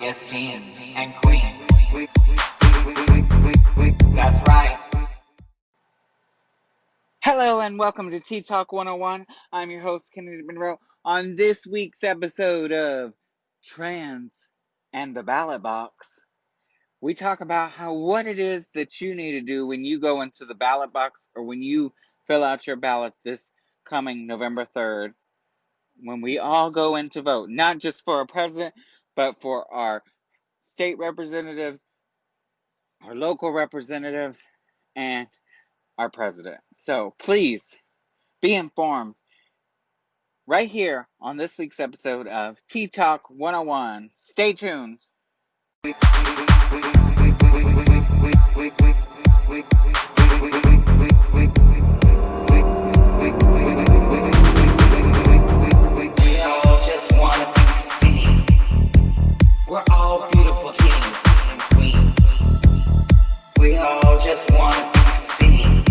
as kings and queens. That's right. Hello and welcome to TTALK101. I'm your host, Kennidi Monroe. On this week's episode of Trans and the Ballot Box, we talk about what it is that you need to do when you go into the ballot box or when you fill out your ballot this coming November 3rd, when we all go in to vote, not just for our president, but for our state representatives, our local representatives, and our president. So please be informed right here on this week's episode of Talk 101. Stay tuned. We all just want to be seen. We're all beautiful kings and queens. We all just want to be seen.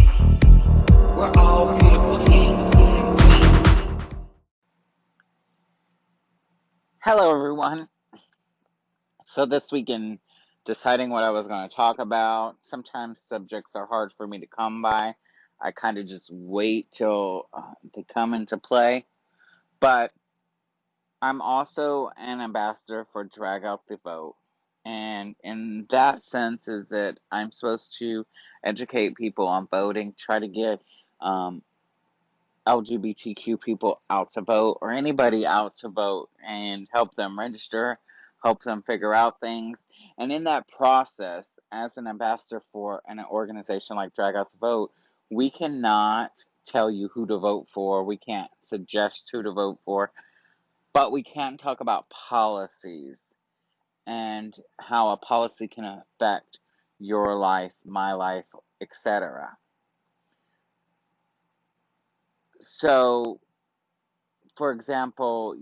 We're all beautiful kings and queens. Hello, everyone. So this week in deciding what I was going to talk about, sometimes subjects are hard for me to come by. I kind of just wait till they come into play. But I'm also an ambassador for Drag Out the Vote. And in that sense is that I'm supposed to educate people on voting, try to get LGBTQ people out to vote, or anybody out to vote, and help them register, help them figure out things. And in that process, as an ambassador for an organization like Drag Out the Vote, we cannot tell you who to vote for, we can't suggest who to vote for, but we can talk about policies and how a policy can affect your life, my life, etc. So, for example,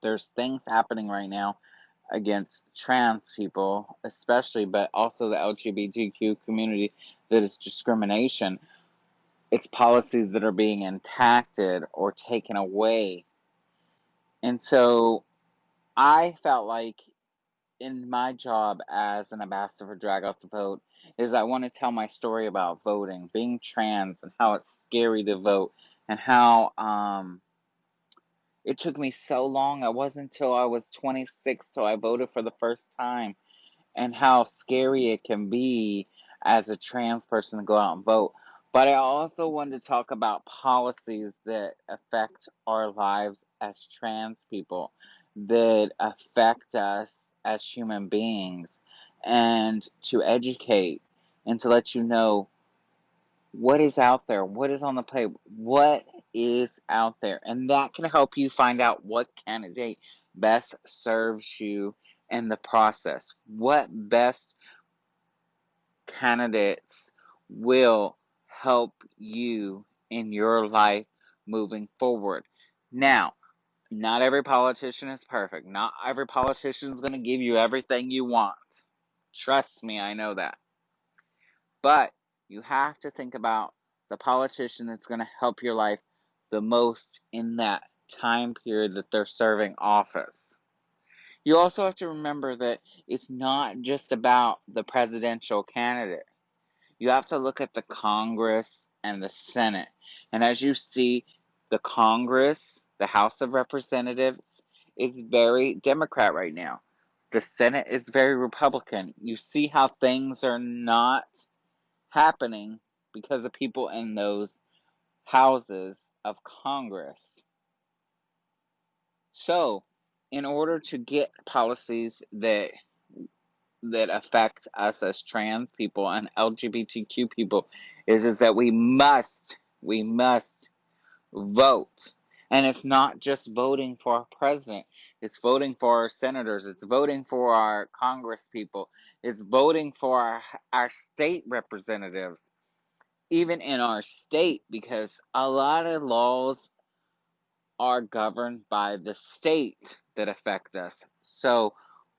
there's things happening right now against trans people, especially, but also the LGBTQ community, that is discrimination. It's policies that are being enacted or taken away. And so I felt like in my job as an ambassador for Drag Out the Vote is I want to tell my story about voting, being trans, and how it's scary to vote, and how it took me so long. It wasn't until I was 26 till I voted for the first time, and how scary it can be as a trans person to go out and vote. But I also wanted to talk about policies that affect our lives as trans people, that affect us as human beings, and to educate and to let you know what is out there, what is on the plate, what is out there. And that can help you find out what candidate best serves you in the process. What best candidates will help you in your life moving forward. Now, not every politician is perfect. Not every politician is going to give you everything you want. Trust me, I know that. But you have to think about the politician that's going to help your life the most in that time period that they're serving office. You also have to remember that it's not just about the presidential candidate. You have to look at the Congress and the Senate. And as you see, the Congress, the House of Representatives, is very Democrat right now. The Senate is very Republican. You see how things are not happening because of people in those houses of Congress. So, in order to get policies that affect us as trans people and LGBTQ people is that we must vote. And it's not just voting for our president. It's voting for our senators. It's voting for our Congress people. It's voting for our state representatives. Even in our state, because a lot of laws are governed by the state that affect us. So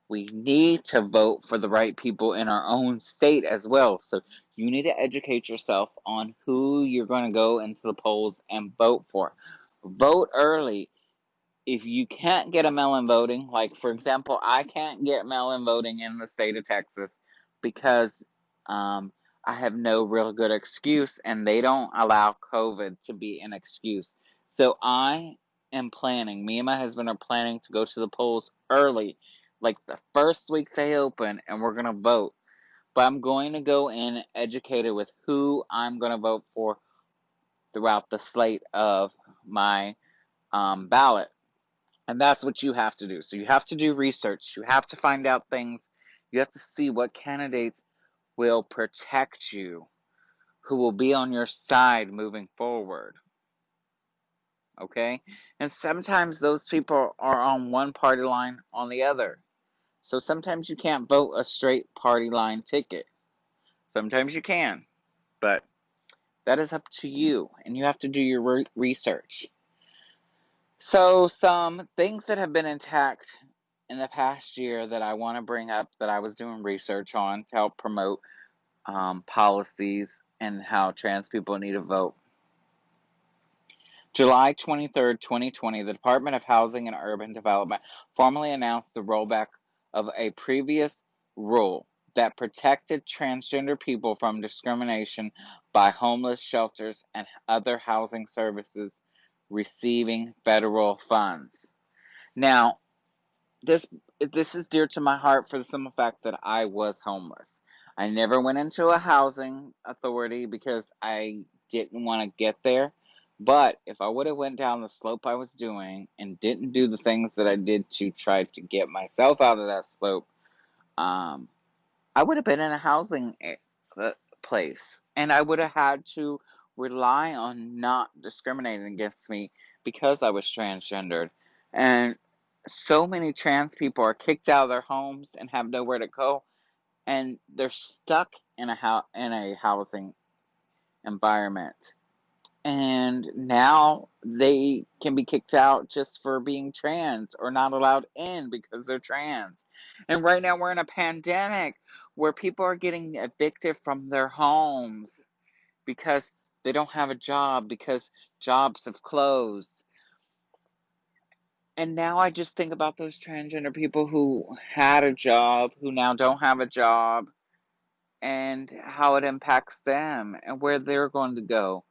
we need to vote for the right people in our own state as well. So you need to educate yourself on who you're going to go into the polls and vote for. Vote early. if you can't get a mail-in voting, like for example, I can't get mail-in voting in the state of Texas because I have no real good excuse, and they don't allow COVID to be an excuse. So I am planning, me and my husband are planning to go to the polls early, like the first week they open, and we're going to vote. But I'm going to go in educated with who I'm going to vote for throughout the slate of my ballot. And that's what you have to do. So you have to do research. You have to find out things. You have to see what candidates will protect you, who will be on your side moving forward. Okay? And sometimes those people are on one party line on the other. So sometimes you can't vote a straight party line ticket. Sometimes you can. But that is up to you. And you have to do your research. So, some things that have been intact in the past year that I want to bring up that I was doing research on to help promote policies and how trans people need to vote. July 23rd, 2020, the Department of Housing and Urban Development formally announced the rollback of a previous rule that protected transgender people from discrimination by homeless shelters and other housing services receiving federal funds. Now, this this is dear to my heart for the simple fact that I was homeless. I never went into a housing authority because I didn't want to get there. But if I would have went down the slope I was doing and didn't do the things that I did to try to get myself out of that slope, um, I would have been in a housing place, and I would have had to rely on not discriminating against me because I was transgendered. And so many trans people are kicked out of their homes and have nowhere to go, and they're stuck in a housing environment. And now they can be kicked out just for being trans or not allowed in because they're trans. And right now we're in a pandemic where people are getting evicted from their homes because they don't have a job, because jobs have closed. And now I just think about those transgender people who had a job, who now don't have a job, and how it impacts them and where they're going to go.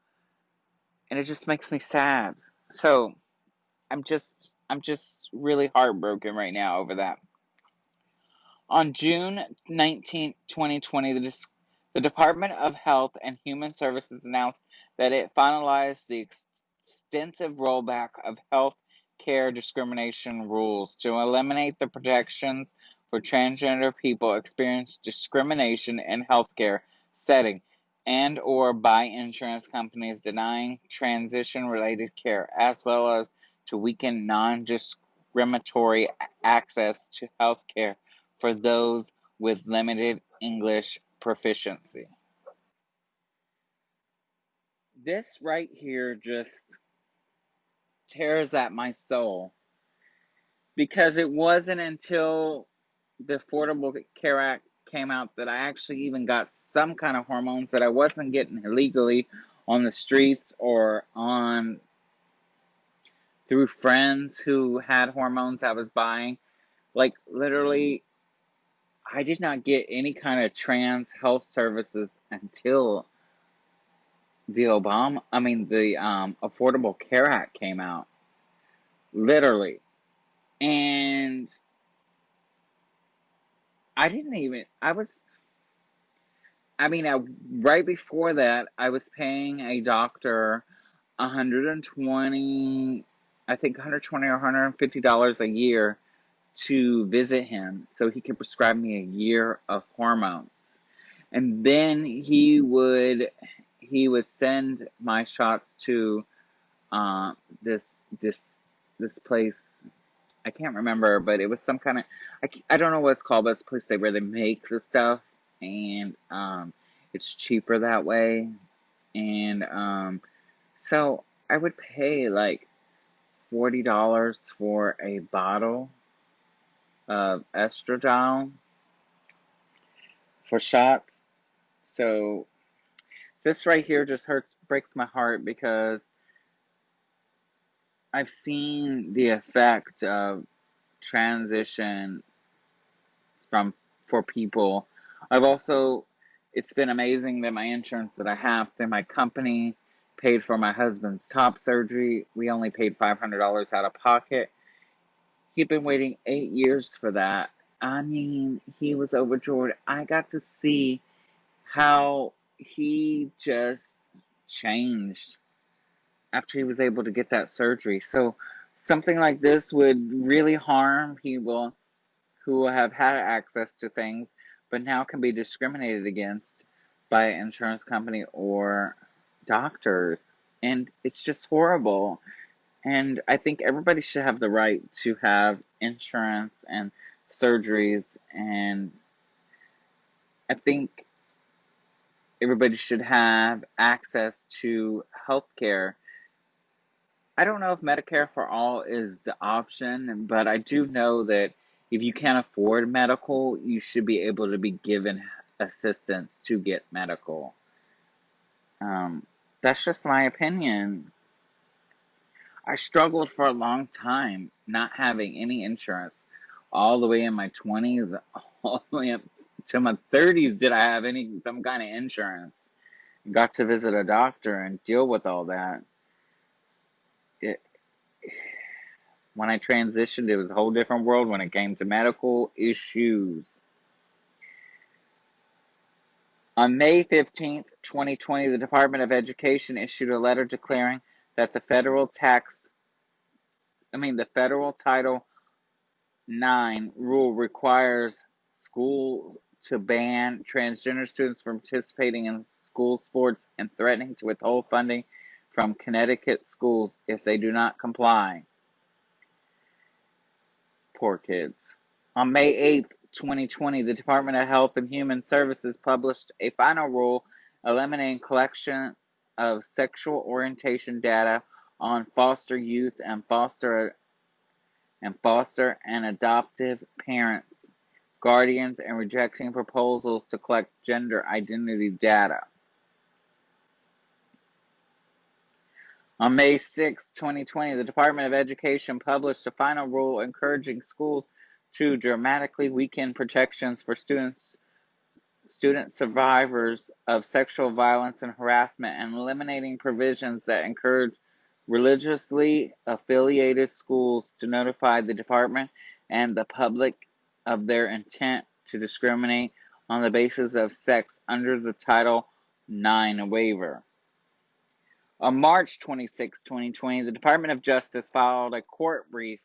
And it just makes me sad. So I'm just really heartbroken right now over that. On June 19th, 2020, the Department of Health and Human Services announced that it finalized the extensive rollback of health care discrimination rules to eliminate the protections for transgender people experience discrimination in healthcare setting and or by insurance companies denying transition-related care, as well as to weaken non-discriminatory access to healthcare for those with limited English proficiency. This right here just tears at my soul because it wasn't until the Affordable Care Act came out that I actually even got some kind of hormones that I wasn't getting illegally on the streets or on through friends who had hormones I was buying. Like literally, I did not get any kind of trans health services until the Affordable Care Act came out, literally, and I didn't even. Right before that, I was paying a doctor 120, I think 120 or $150 a year to visit him, so he could prescribe me a year of hormones, and then he would send my shots to uh, this this this place. I can't remember, but it was some kind of I don't know what it's called, but it's a place where they make the stuff, and it's cheaper that way. And so I would pay like $40 for a bottle of estradiol for shots. So this right here just breaks my heart because I've seen the effect of transition from for people. I've also, it's been amazing that my insurance that I have through my company paid for my husband's top surgery. We only paid $500 out of pocket. He'd been waiting 8 years for that. I mean, he was overjoyed. I got to see how he just changed after he was able to get that surgery. So something like this would really harm people who have had access to things but now can be discriminated against by an insurance company or doctors. And it's just horrible. And I think everybody should have the right to have insurance and surgeries. And I think everybody should have access to health care. I don't know if Medicare for all is the option, but I do know that if you can't afford medical, you should be able to be given assistance to get medical. That's just my opinion. I struggled for a long time not having any insurance. All the way in my 20s, all the way up to my 30s, did I have some kind of insurance. Got to visit a doctor and deal with all that. It, when I transitioned, it was a whole different world when it came to medical issues. On May 15th, 2020, the Department of Education issued a letter declaring that the federal Title IX rule requires school to ban transgender students from participating in school sports and threatening to withhold funding from Connecticut schools if they do not comply. Poor kids. On May 8th, 2020, the Department of Health and Human Services published a final rule eliminating collection of sexual orientation data on foster youth and foster and adoptive parents, guardians, and rejecting proposals to collect gender identity data. On May 6, 2020, the Department of Education published a final rule encouraging schools to dramatically weaken protections for student survivors of sexual violence and harassment and eliminating provisions that encourage religiously affiliated schools to notify the department and the public of their intent to discriminate on the basis of sex under the Title IX waiver. On March 26, 2020, the Department of Justice filed a court brief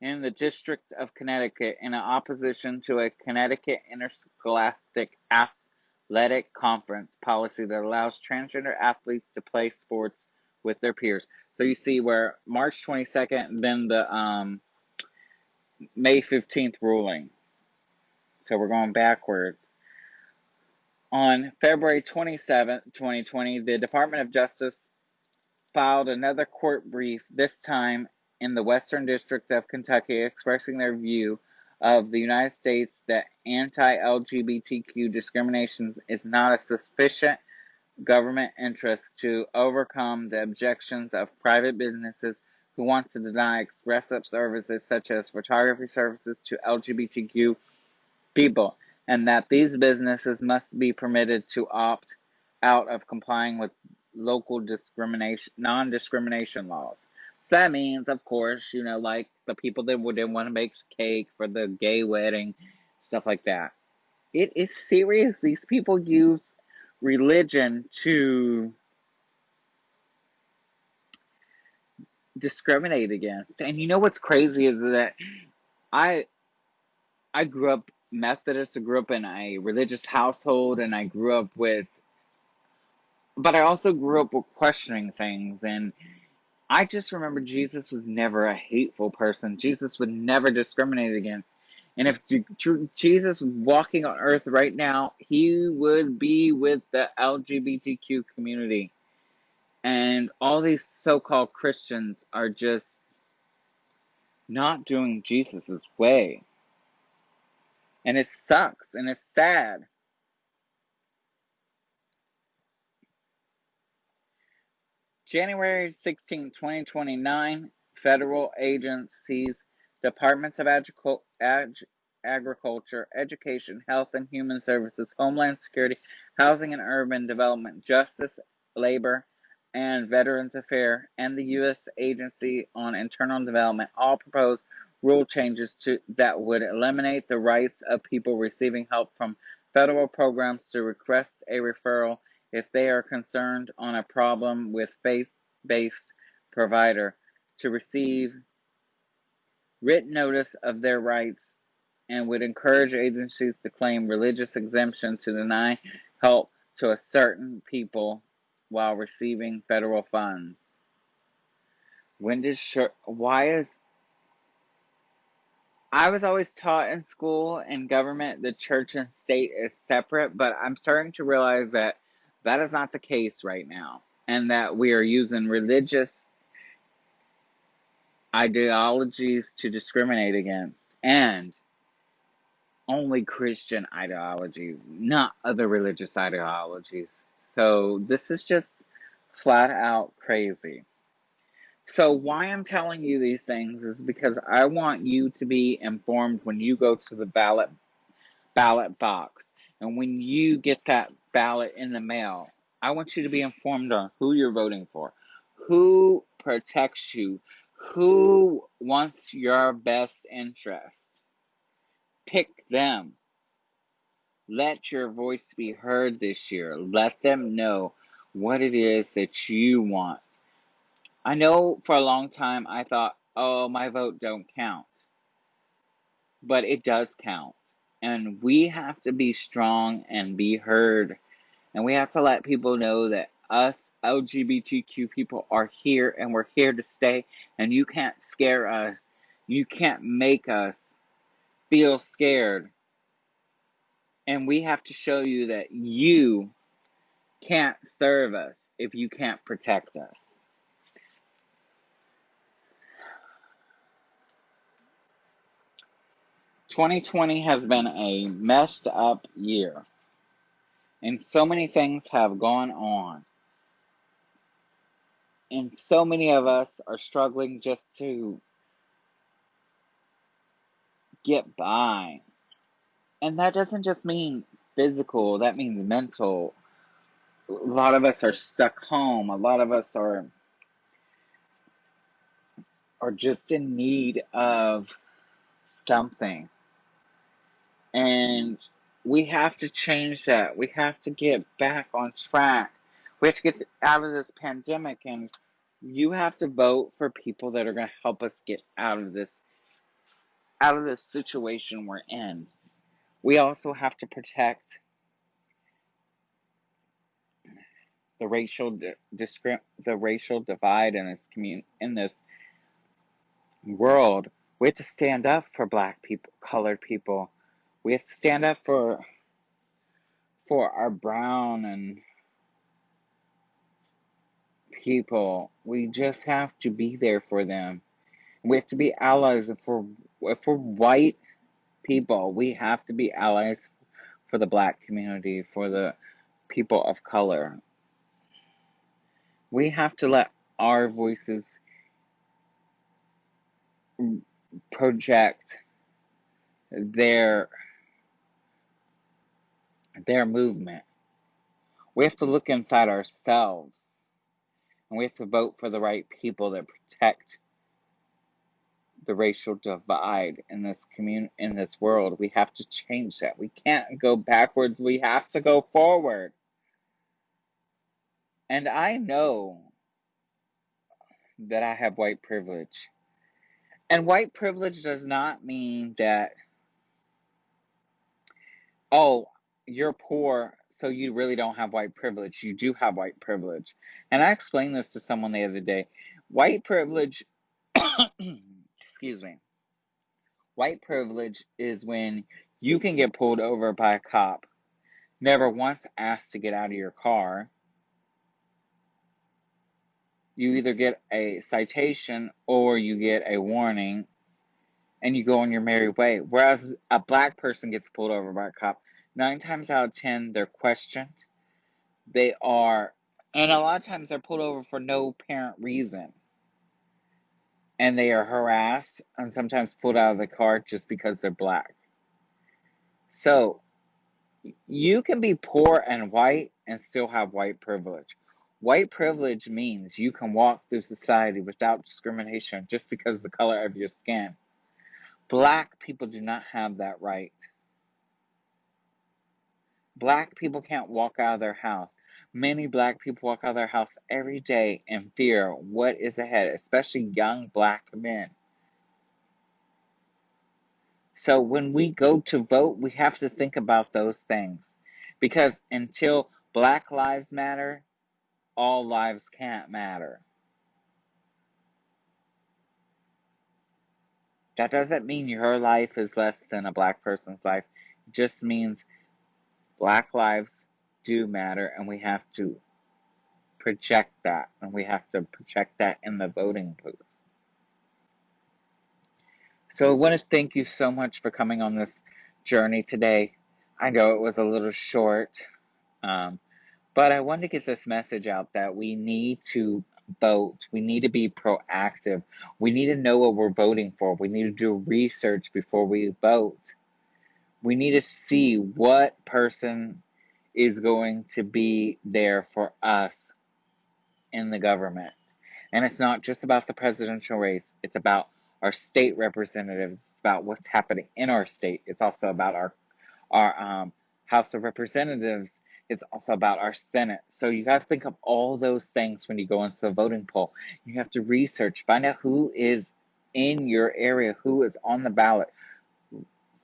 in the District of Connecticut in opposition to a Connecticut interscholastic athletic conference policy that allows transgender athletes to play sports with their peers. So you see where March 22nd, then the May 15th ruling. So we're going backwards. On February 27th, 2020, the Department of Justice filed another court brief, this time in the Western District of Kentucky, expressing their view of the United States that anti-LGBTQ discrimination is not a sufficient government interest to overcome the objections of private businesses who want to deny expressive services such as photography services to LGBTQ people, and that these businesses must be permitted to opt out of complying with local non-discrimination laws. So that means, of course, like the people that didn't want to make cake for the gay wedding, stuff like that. It is serious. These people use religion to discriminate against. And you know what's crazy is that I I grew up Methodist. I grew up in a religious household, and I grew up but I also grew up with questioning things. And I just remember Jesus was never a hateful person. Jesus would never discriminate against. And if Jesus was walking on earth right now, he would be with the LGBTQ community. And all these so-called Christians are just not doing Jesus's way. And it sucks and it's sad. January 16, 2029, federal agencies, departments of agriculture, education, health and human services, homeland security, housing and urban development, justice, labor, and Veterans Affairs, and the U.S. Agency on Internal Development all proposed rule changes that would eliminate the rights of people receiving help from federal programs to request a referral if they are concerned on a problem with faith-based provider, to receive written notice of their rights, and would encourage agencies to claim religious exemption to deny help to a certain people while receiving federal funds. I was always taught in school and government the church and state is separate, but I'm starting to realize that that is not the case right now, and that we are using religious ideologies to discriminate against, and only Christian ideologies, not other religious ideologies. So this is just flat out crazy. So why I'm telling you these things is because I want you to be informed when you go to the ballot box, and when you get that ballot in the mail. I want you to be informed on who you're voting for, who protects you, who wants your best interest. Pick them. Let your voice be heard this year. Let them know what it is that you want. I know for a long time I thought, oh, my vote don't count. But it does count. And we have to be strong and be heard. And we have to let people know that us LGBTQ people are here and we're here to stay. And you can't scare us. You can't make us feel scared. And we have to show you that you can't serve us if you can't protect us. "2020 has been a messed up year, and so many things have gone on, and so many of us are struggling just to get by. And that doesn't just mean physical, that means mental. A lot of us are stuck home. A lot of us are just in need of something. And we have to change that. We have to get back on track. We have to get out of this pandemic, and you have to vote for people that are going to help us get out of this situation we're in. We also have to protect the racial divide in this world. We have to stand up for black people, colored people. We have to stand up for our brown and people. We just have to be there for them. We have to be allies. If we're white people, we have to be allies for the black community, for the people of color. We have to let our voices project their movement. We have to look inside ourselves, and we have to vote for the right people that protect the racial divide in this world. We have to change that. We can't go backwards. We have to go forward. And I know that I have white privilege. And white privilege does not mean that, oh, you're poor, so you really don't have white privilege. You do have white privilege. And I explained this to someone the other day. White privilege, excuse me, white privilege is when you can get pulled over by a cop, never once asked to get out of your car. You either get a citation or you get a warning, and you go on your merry way. Whereas a black person gets pulled over by a cop, 9 times out of 10, they're questioned. They are, and a lot of times they're pulled over for no apparent reason. and they are harassed and sometimes pulled out of the car just because they're black. So you can be poor and white and still have white privilege. White privilege means you can walk through society without discrimination just because of the color of your skin. Black people do not have that right. Black people can't walk out of their house. Many black people walk out of their house every day in fear of what is ahead, especially young black men. So when we go to vote, we have to think about those things. Because until Black Lives Matter, all lives can't matter. That doesn't mean your life is less than a black person's life. It just means black lives do matter, and we have to project that. And we have to project that in the voting booth. So I want to thank you so much for coming on this journey today. I know it was a little short, but I wanted to get this message out that we need to vote. We need to be proactive. We need to know what we're voting for. We need to do research before we vote. We need to see what person is going to be there for us in the government. And it's not just about the presidential race, it's about our state representatives, it's about what's happening in our state. It's also about our House of Representatives. It's also about our Senate. So you have to think of all those things when you go into the voting poll. You have to research, find out who is in your area, who is on the ballot.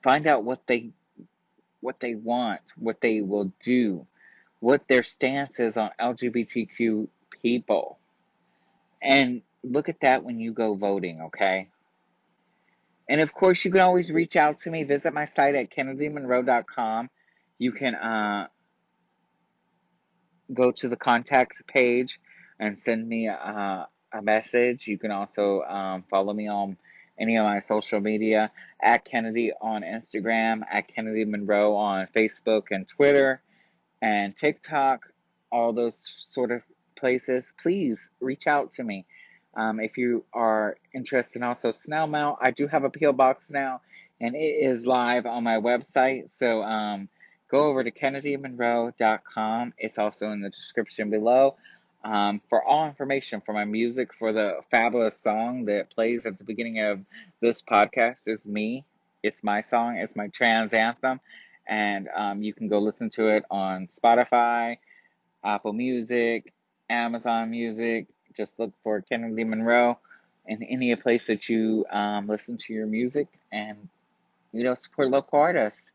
Find out what they want, what they will do, what their stance is on LGBTQ people. And look at that when you go voting, okay? And of course, you can always reach out to me. Visit my site at KennedyMonroe.com. You can go to the contact page and send me a message. You can also follow me on any of my social media at Kennedy on Instagram, at Kennedy Monroe on Facebook and Twitter and TikTok, all those sort of places. Please reach out to me. If you are interested in also snail mail, I do have a P.O. box now, and it is live on my website. So go over to KennedyMonroe.com. It's also in the description below. For all information for my music, for the fabulous song that plays at the beginning of this podcast is me. It's my song. It's my trans anthem. And you can go listen to it on Spotify, Apple Music, Amazon Music. Just look for Kennedy Monroe in any place that you listen to your music and, support local artists.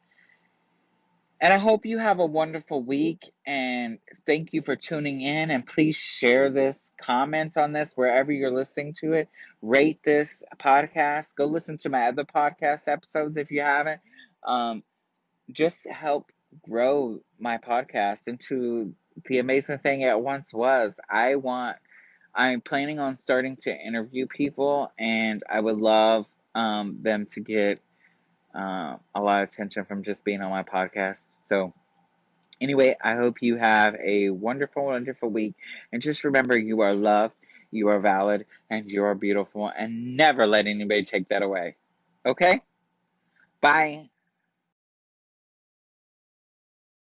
And I hope you have a wonderful week, and thank you for tuning in, and please share this, comment on this wherever you're listening to it, rate this podcast, go listen to my other podcast episodes if you haven't. Just help grow my podcast into the amazing thing it once was. I'm planning on starting to interview people, and I would love them to get a lot of attention from just being on my podcast. So anyway, I hope you have a wonderful, wonderful week. And just remember, you are loved, you are valid, and you are beautiful. And never let anybody take that away. Okay? Bye.